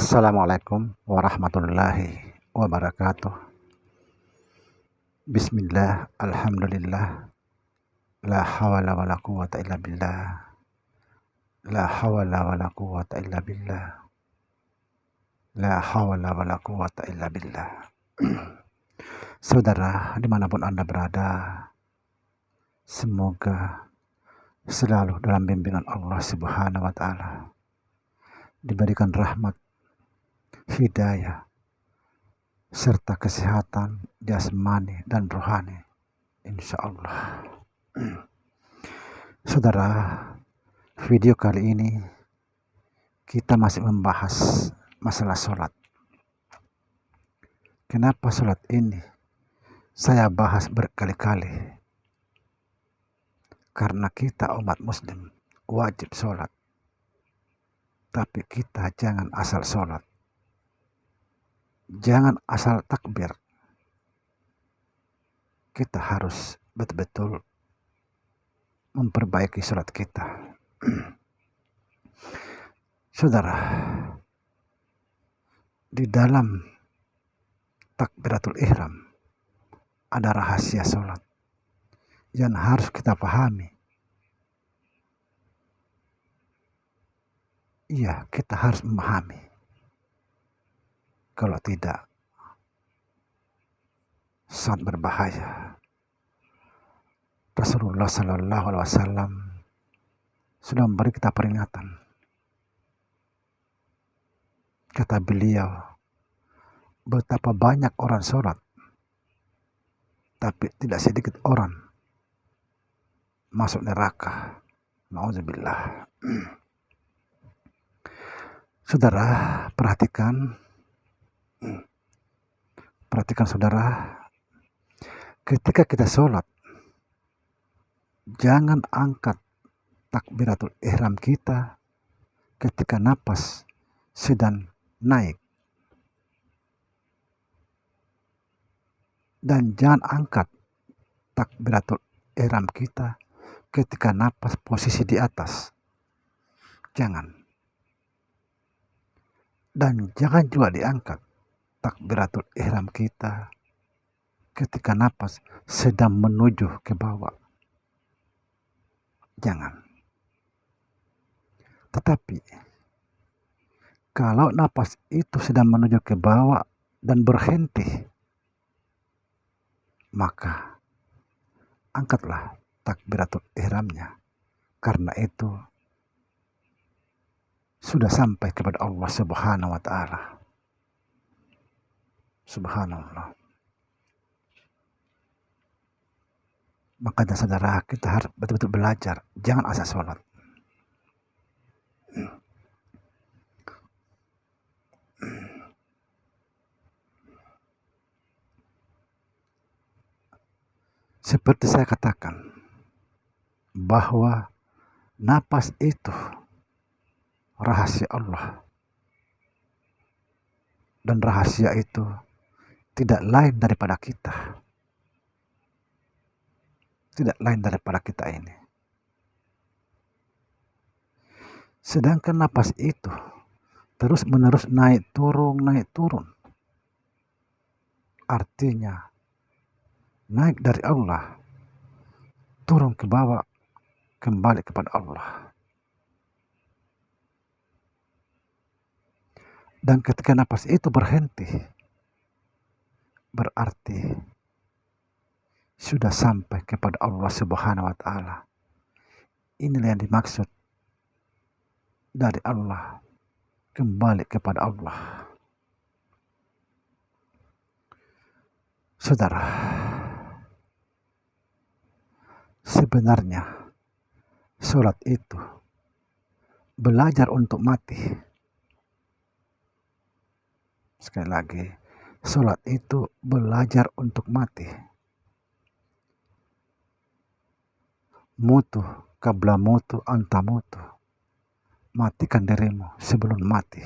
Assalamualaikum warahmatullahi wabarakatuh. Bismillah, alhamdulillah, la hawla wa la quwata illa billah, la hawla wa la quwata illa billah, la hawla wa la quwata illa billah. Saudara, dimanapun Anda berada, semoga selalu dalam bimbingan Allah Subhanahu wa Ta'ala, diberikan rahmat, hidayah, serta kesehatan jasmani dan rohani, insya Allah. Saudara, video kali ini kita masih membahas masalah sholat. Kenapa sholat ini saya bahas berkali-kali? Karena kita umat muslim wajib sholat, tapi kita jangan asal sholat, jangan asal takbir. Kita harus betul-betul memperbaiki sholat kita. Saudara, di dalam takbiratul ihram ada rahasia sholat yang harus kita pahami. Iya, kita harus memahami. Kalau tidak, sangat berbahaya. Rasulullah Sallallahu Alaihi Wasallam sudah memberi kita peringatan. Kata beliau, betapa banyak orang sholat, tapi tidak sedikit orang masuk neraka. Nauzubillah. Saudara, perhatikan saudara, ketika kita sholat, jangan angkat takbiratul ihram kita ketika napas sedang naik, dan jangan angkat takbiratul ihram kita ketika napas posisi di atas. Jangan. Dan jangan juga diangkat takbiratul ihram kita ketika napas sedang menuju ke bawah. Jangan. Tetapi kalau napas itu sedang menuju ke bawah dan berhenti, maka angkatlah takbiratul ihramnya, karena itu sudah sampai kepada Allah Subhanahu wa Ta'ala. Subhanallah. Makanya saudara, kita harus betul-betul belajar, jangan asal sholat. Seperti saya katakan, bahwa napas itu rahasia Allah, dan rahasia itu tidak lain daripada kita, tidak lain daripada kita ini. Sedangkan napas itu terus menerus naik turun, artinya naik dari Allah, turun ke bawah, kembali kepada Allah. Dan ketika napas itu berhenti, berarti sudah sampai kepada Allah Subhanahu wa Ta'ala. Inilah yang dimaksud dari Allah, kembali kepada Allah. Saudara, sebenarnya sholat itu belajar untuk mati. Sekali lagi, sholat itu belajar untuk mati. Mutu qabla mutu anta mutu. Matikan dirimu sebelum mati.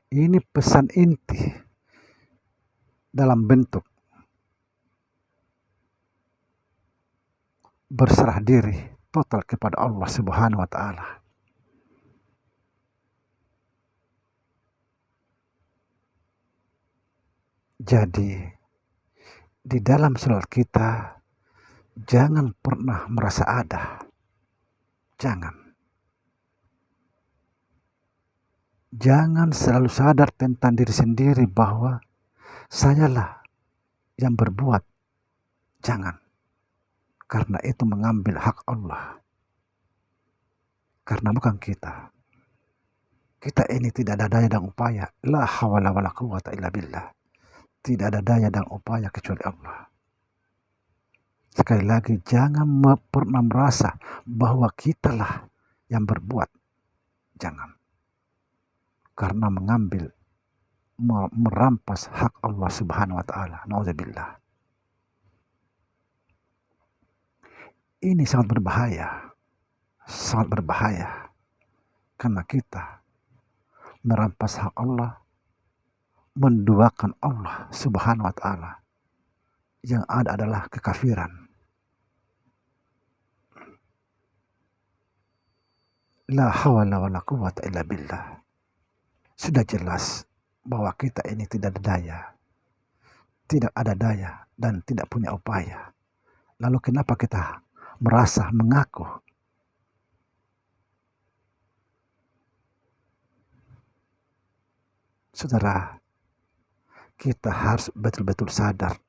Ini pesan inti dalam bentuk berserah diri total kepada Allah Subhanahu wa Ta'ala. Jadi, di dalam salat kita jangan pernah merasa ada. Jangan selalu sadar tentang diri sendiri bahwa sayalah yang berbuat. Jangan. Karena itu mengambil hak Allah. Karena bukan kita. Kita ini tidak ada daya dan upaya. La hawla wala quwwata illa billah. Tidak ada daya dan upaya kecuali Allah. Sekali lagi, jangan pernah merasa bahwa kitalah yang berbuat. Jangan. Karena merampas hak Allah Subhanahu wa Ta'ala. Na'udzubillah. Ini sangat berbahaya. Sangat berbahaya. Karena kita merampas hak Allah, menduakan Allah Subhanahu wa Ta'ala. Yang ada adalah kekafiran. La hawla wala quwwata illa billah. Sudah jelas bahwa kita ini tidak ada daya. Tidak ada daya dan tidak punya upaya. Lalu kenapa kita merasa mengaku? Saudara, kita harus betul-betul sadar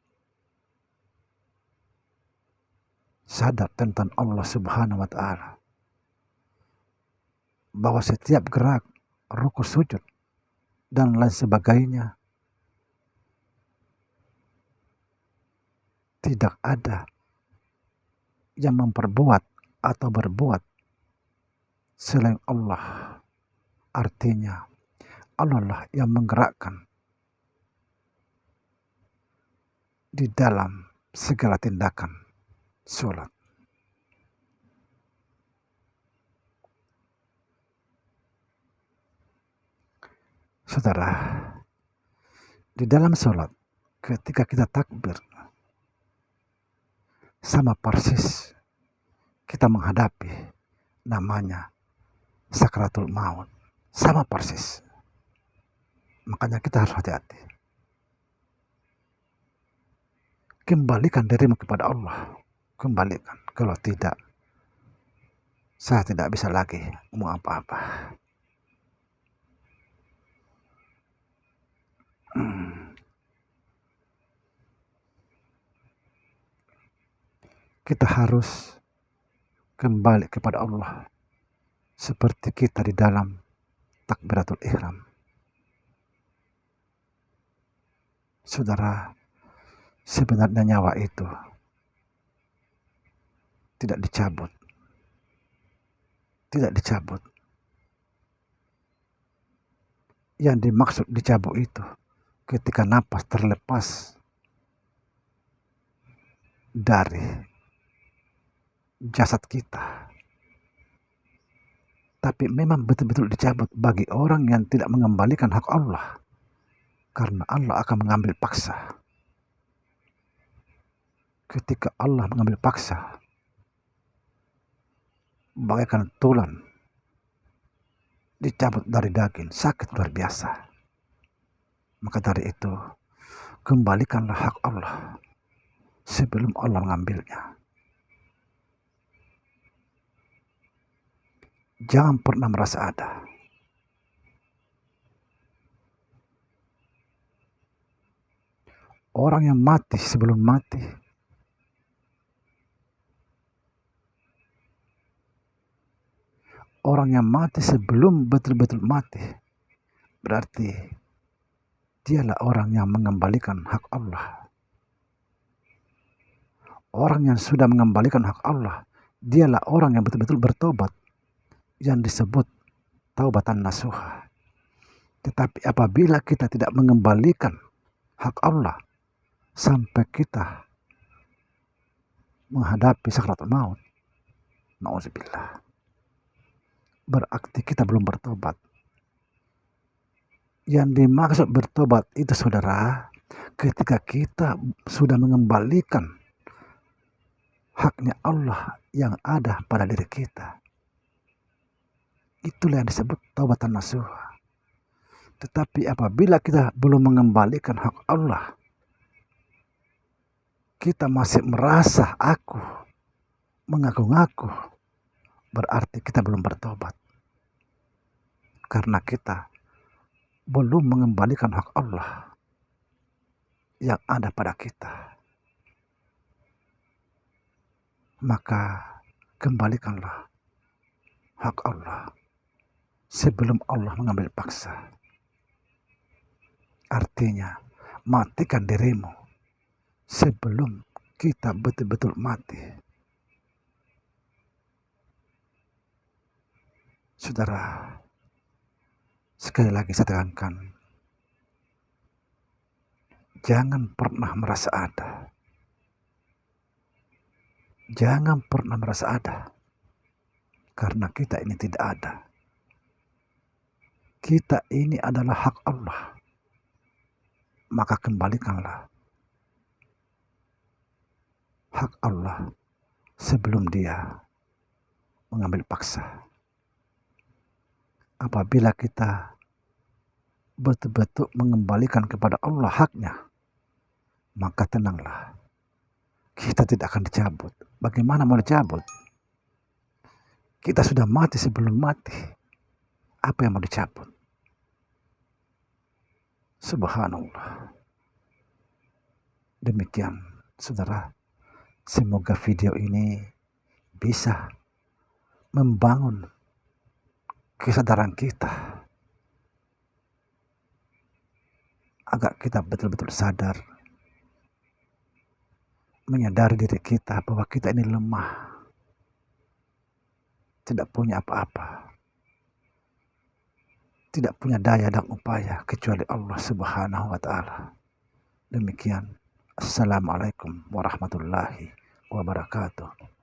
tentang Allah Subhanahu wa Ta'ala. Bahwa setiap gerak, ruku, sujud, dan lain sebagainya tidak ada yang memperbuat atau berbuat selain Allah. Artinya Allah lah yang menggerakkan di dalam segala tindakan sholat. Saudara, di dalam sholat ketika kita takbir, sama persis kita menghadapi namanya sakratul maut. Sama persis. Makanya kita harus hati-hati. Kembalikan dirimu kepada Allah. Kembalikan. Kalau tidak, saya tidak bisa lagi mau apa-apa. Kita harus kembali kepada Allah seperti kita di dalam takbiratul ihram. Saudara, sebenarnya nyawa itu tidak dicabut. Tidak dicabut. Yang dimaksud dicabut itu ketika napas terlepas dari jasad kita. Tapi memang betul-betul dicabut bagi orang yang tidak mengembalikan hak Allah. Karena Allah akan mengambil paksa. Ketika Allah mengambil paksa, bagaikan tulang dicabut dari daging, sakit luar biasa. Maka dari itu, kembalikanlah hak Allah sebelum Allah mengambilnya. Jangan pernah merasa ada. Orang yang mati sebelum mati, orang yang mati sebelum betul-betul mati, berarti dialah orang yang mengembalikan hak Allah. Orang yang sudah mengembalikan hak Allah, dialah orang yang betul-betul bertobat, yang disebut taubatan nasuha. Tetapi apabila kita tidak mengembalikan hak Allah sampai kita menghadapi sakratul maut, na'udzubillah, berarti kita belum bertobat. Yang dimaksud bertobat itu, saudara, ketika kita sudah mengembalikan haknya Allah yang ada pada diri kita. Itulah yang disebut taubatan nasuh. Tetapi apabila kita belum mengembalikan hak Allah, kita masih merasa aku, mengaku-ngaku, berarti kita belum bertobat. Karena kita belum mengembalikan hak Allah yang ada pada kita. Maka kembalikanlah hak Allah sebelum Allah mengambil paksa. Artinya, matikan dirimu sebelum kita betul-betul mati. Saudara, sekali lagi saya tekankan, jangan pernah merasa ada. Jangan pernah merasa ada. Karena kita ini tidak ada. Kita ini adalah hak Allah. Maka kembalikanlah hak Allah sebelum Dia mengambil paksa. Apabila kita betul-betul mengembalikan kepada Allah haknya, maka tenanglah, kita tidak akan dicabut. Bagaimana mau dicabut? Kita sudah mati sebelum mati. Apa yang mau dicabut? Subhanallah. Demikian, saudara. Semoga video ini bisa membangun kesadaran kita agar kita betul-betul sadar, menyadari diri kita bahwa kita ini lemah, tidak punya apa-apa, tidak punya daya dan upaya kecuali Allah Subhanahu wa Ta'ala. Demikian. Assalamualaikum warahmatullahi wabarakatuh.